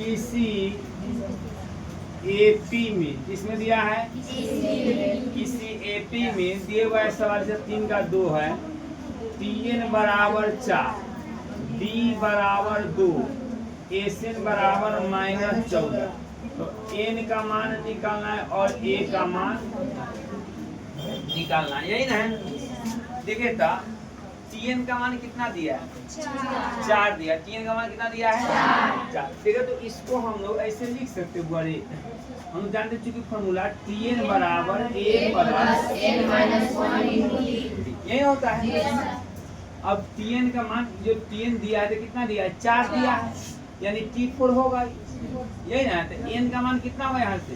किसी एपी में, इसमें दिया है किसी एपी में दिए हुए सवाल से 3 का 2 है, Tn बराबर 4, D बराबर 2, Sn बराबर -14। तो n का मान निकालना है और a का मान निकालना है, यही ना है। देखिए था Tn का मान कितना दिया है? 4 दिया। Tn का मान कितना दिया है? 4। देखिए तो इसको हम लोग ऐसे लिख सकते हैं, बड़े हम जानते चुके फॉर्मूला Tn बराबर a प्लस यही होता है। अब Tn का मान जो Tn दिया है तो कितना दिया है? 4 दिया है, यानी T4 होगा, यही ना। तो n का मान कितना होगा यहाँ से?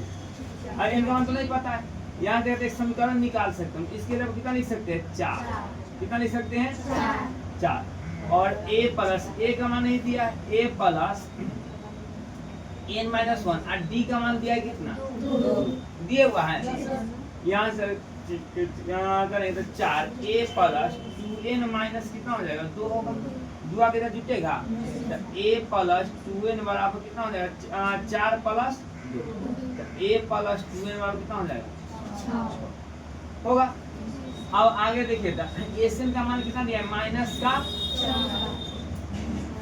और n का मान तो नहीं पता है, यहाँ से एक समीकरण निकाल सकते हैं। इसके लिए कितना लिख सकते हैं? 4। कितना लिख सकते हैं? 4। और a प्लस, a का मान नहीं दिया है, a प्लस n-1 और d का मान दिया है कितना? दिया हुआ है। यहाँ से यहाँ करें तो 4 a प्लस 2n माइनस कितना हो जाएगा? 2 होगा। 2 आगे इधर जुटेगा तो a प्लस 2n बराबर कितना हो जाएगा? 4 प्लस 2। तो a प्लस 2n बराबर कितना हो जाएगा? होगा। अब आगे देखिए था Sn का मान कितना दिया है? माइनस का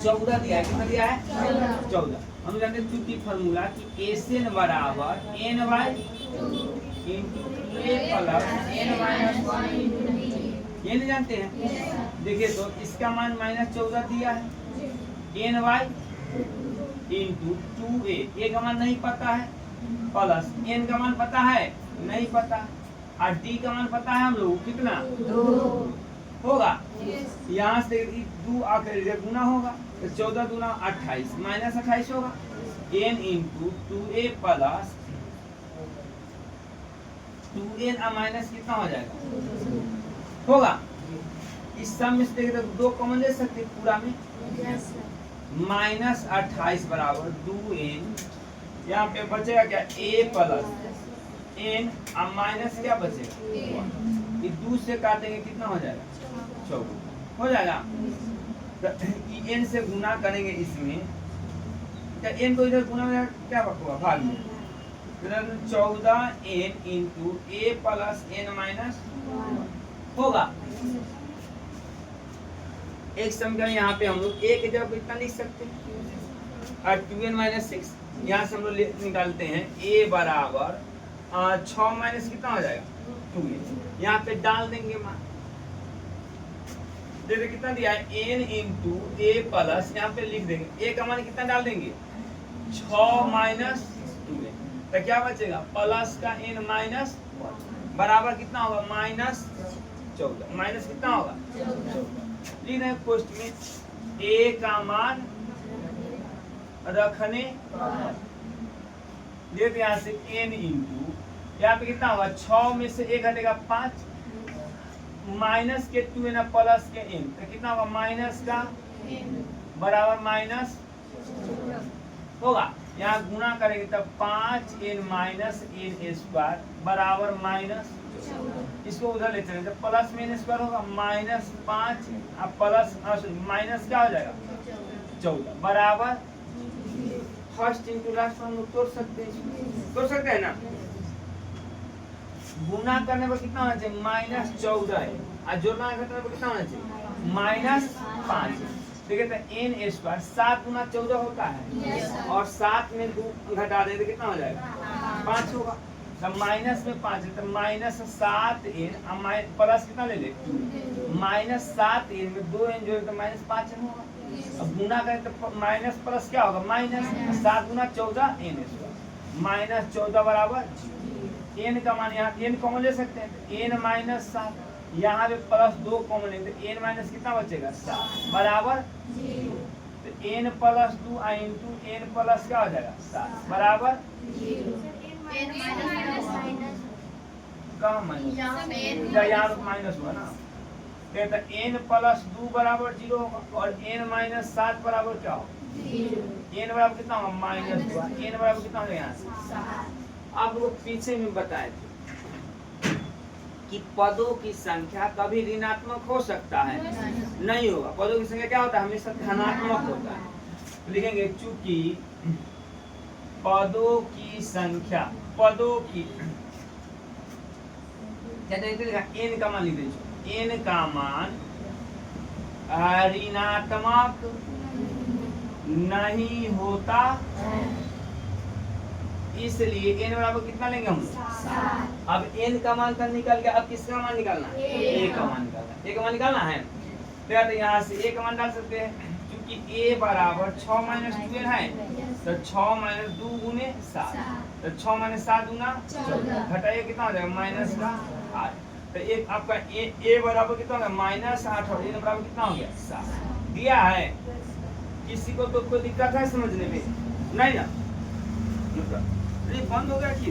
14 दिया है। कितना दिया है? 14। हम जानते हैं चूंकि फॉर्मूला कि Sn बराबर ny into a plus n-1 ये नहीं जानते हैं। देखिए तो इसका मान -14 दिया है, ny इंटू 2a, a का मान नहीं पता है, प्लस n का मान पता है नहीं पता, और d का मान पता है हम लोग कितना? 2 होगा। यहाँ से 2 आकर गुना होगा तो 14 दूना 28 -28 होगा। n into 2a plus 2n minus कितना हो जाएगा? होगा। इस सम में से देखें तो 2 कॉमन ले सकते हैं पूरा में, -28 बराबर 2n, यहाँ पे बचेगा क्या? a प्लस n और माइनस क्या बचेगा? ये 2 से काटेंगे कितना हो जाएगा? 14 हो जाएगा। तो n से गुना करेंगे इसमें, क्या n को इधर गुना में क्या होगा? भाग में 14n into a plus n-1 होगा। एक समीकरण यहाँ पे हम लोग a की जगह कितना लिख सकते हैं? और 2n-6 यहाँ से हम लोग निकालते हैं a बराबर 6 माइनस कितना हो जाएगा? 2n। यहाँ पे डाल देंगे मान, देखिए कितना दिया है? n इंटू a प्लस, यहाँ पे लिख देंगे a का मान कितना डाल देंगे? 6 माइनस 2n। तो क्या बचेगा? प्लस का n-1 बराबर कितना होगा? -14। माइनस कितना होगा? 14। लिख रहे क्वेश्चन में a का मान रखने देखते यहाँ से n इंटू, यहाँ पे कितना होगा? 6 में से 1 घटेगा 5, माइनस के 2n प्लस के n, तो कितना होगा? माइनस का बराबर माइनस होगा। यहाँ गुना करेंगे तब 5n माइनस n स्क्वायर बराबर माइनस, इसको उधर ले चलेंगे तो प्लस में n स्क्वायर होगा, -5 अब प्लस माइनस क्या हो जाएगा? 14 बराबर फर्स्ट इंटू लास्ट हम लोग तोड़ सकते हैं ना। गुना करने पर कितना होना चाहिए? -14 है, और जोड़ना करने पर कितना होना चाहिए? -5। देखिए तो n स्क्वायर 7 गुना 14 होता है, और 7 में 2 घटा दे तो कितना हो जाएगा? 5 होगा। तब माइनस में 5 है तो -7n प्लस कितना ले ले? -7n में 2n जोड़े तो -5n होगा। अब गुना करें तो माइनस प्लस क्या होगा? माइनस 7 गुना 14 n स्क्वायर -14 बराबर n का मान, यहाँ n कॉमन ले सकते हैं, n-7, यहाँ पे प्लस 2 कॉमन लेंगे तो n माइनस कितना बचेगा? 7 बराबर, तो n plus 2 into n plus क्या हो जाएगा? 7 बराबर कहाँ माइनस? यहाँ माइनस हुआ ना, तो n प्लस 2 बराबर 0 होगा, और n-7 बराबर क्या होगा? n बराबर कितना होगा? -2। n बराबर कितना होगा यहाँ से? आप लोग पीछे में बताए थे कि पदों की संख्या कभी ऋणात्मक हो सकता है, नहीं होगा। पदों की संख्या क्या होता है? हमेशा धनात्मक होता है। लिखेंगे चूंकि पदों की संख्या, पदों की n का मान लिख दीजिए, n का मान ऋणात्मक नहीं होता, इसलिए n बराबर कितना लेंगे हम? अब n का मान का निकल गया, अब किसका मान निकालना है? a का मान निकालना है, a का मान निकालना है। तो यहाँ से a का मान डाल सकते हैं, क्योंकि a बराबर 6 माइनस 2 है, तो 6 माइनस 2 गुने 7, तो 6 माइनस 7 गुना 14, घटाइए कितना हो जाएगा? माइनस का 8। तो एक आपका a बराबर कितना हो गया? माइनस 8, और n बराबर कितना हो गया? 7 दिया है। किसी को तो कोई दिक्कत है समझने में? नहीं ना? मतलब बंद हो गया कि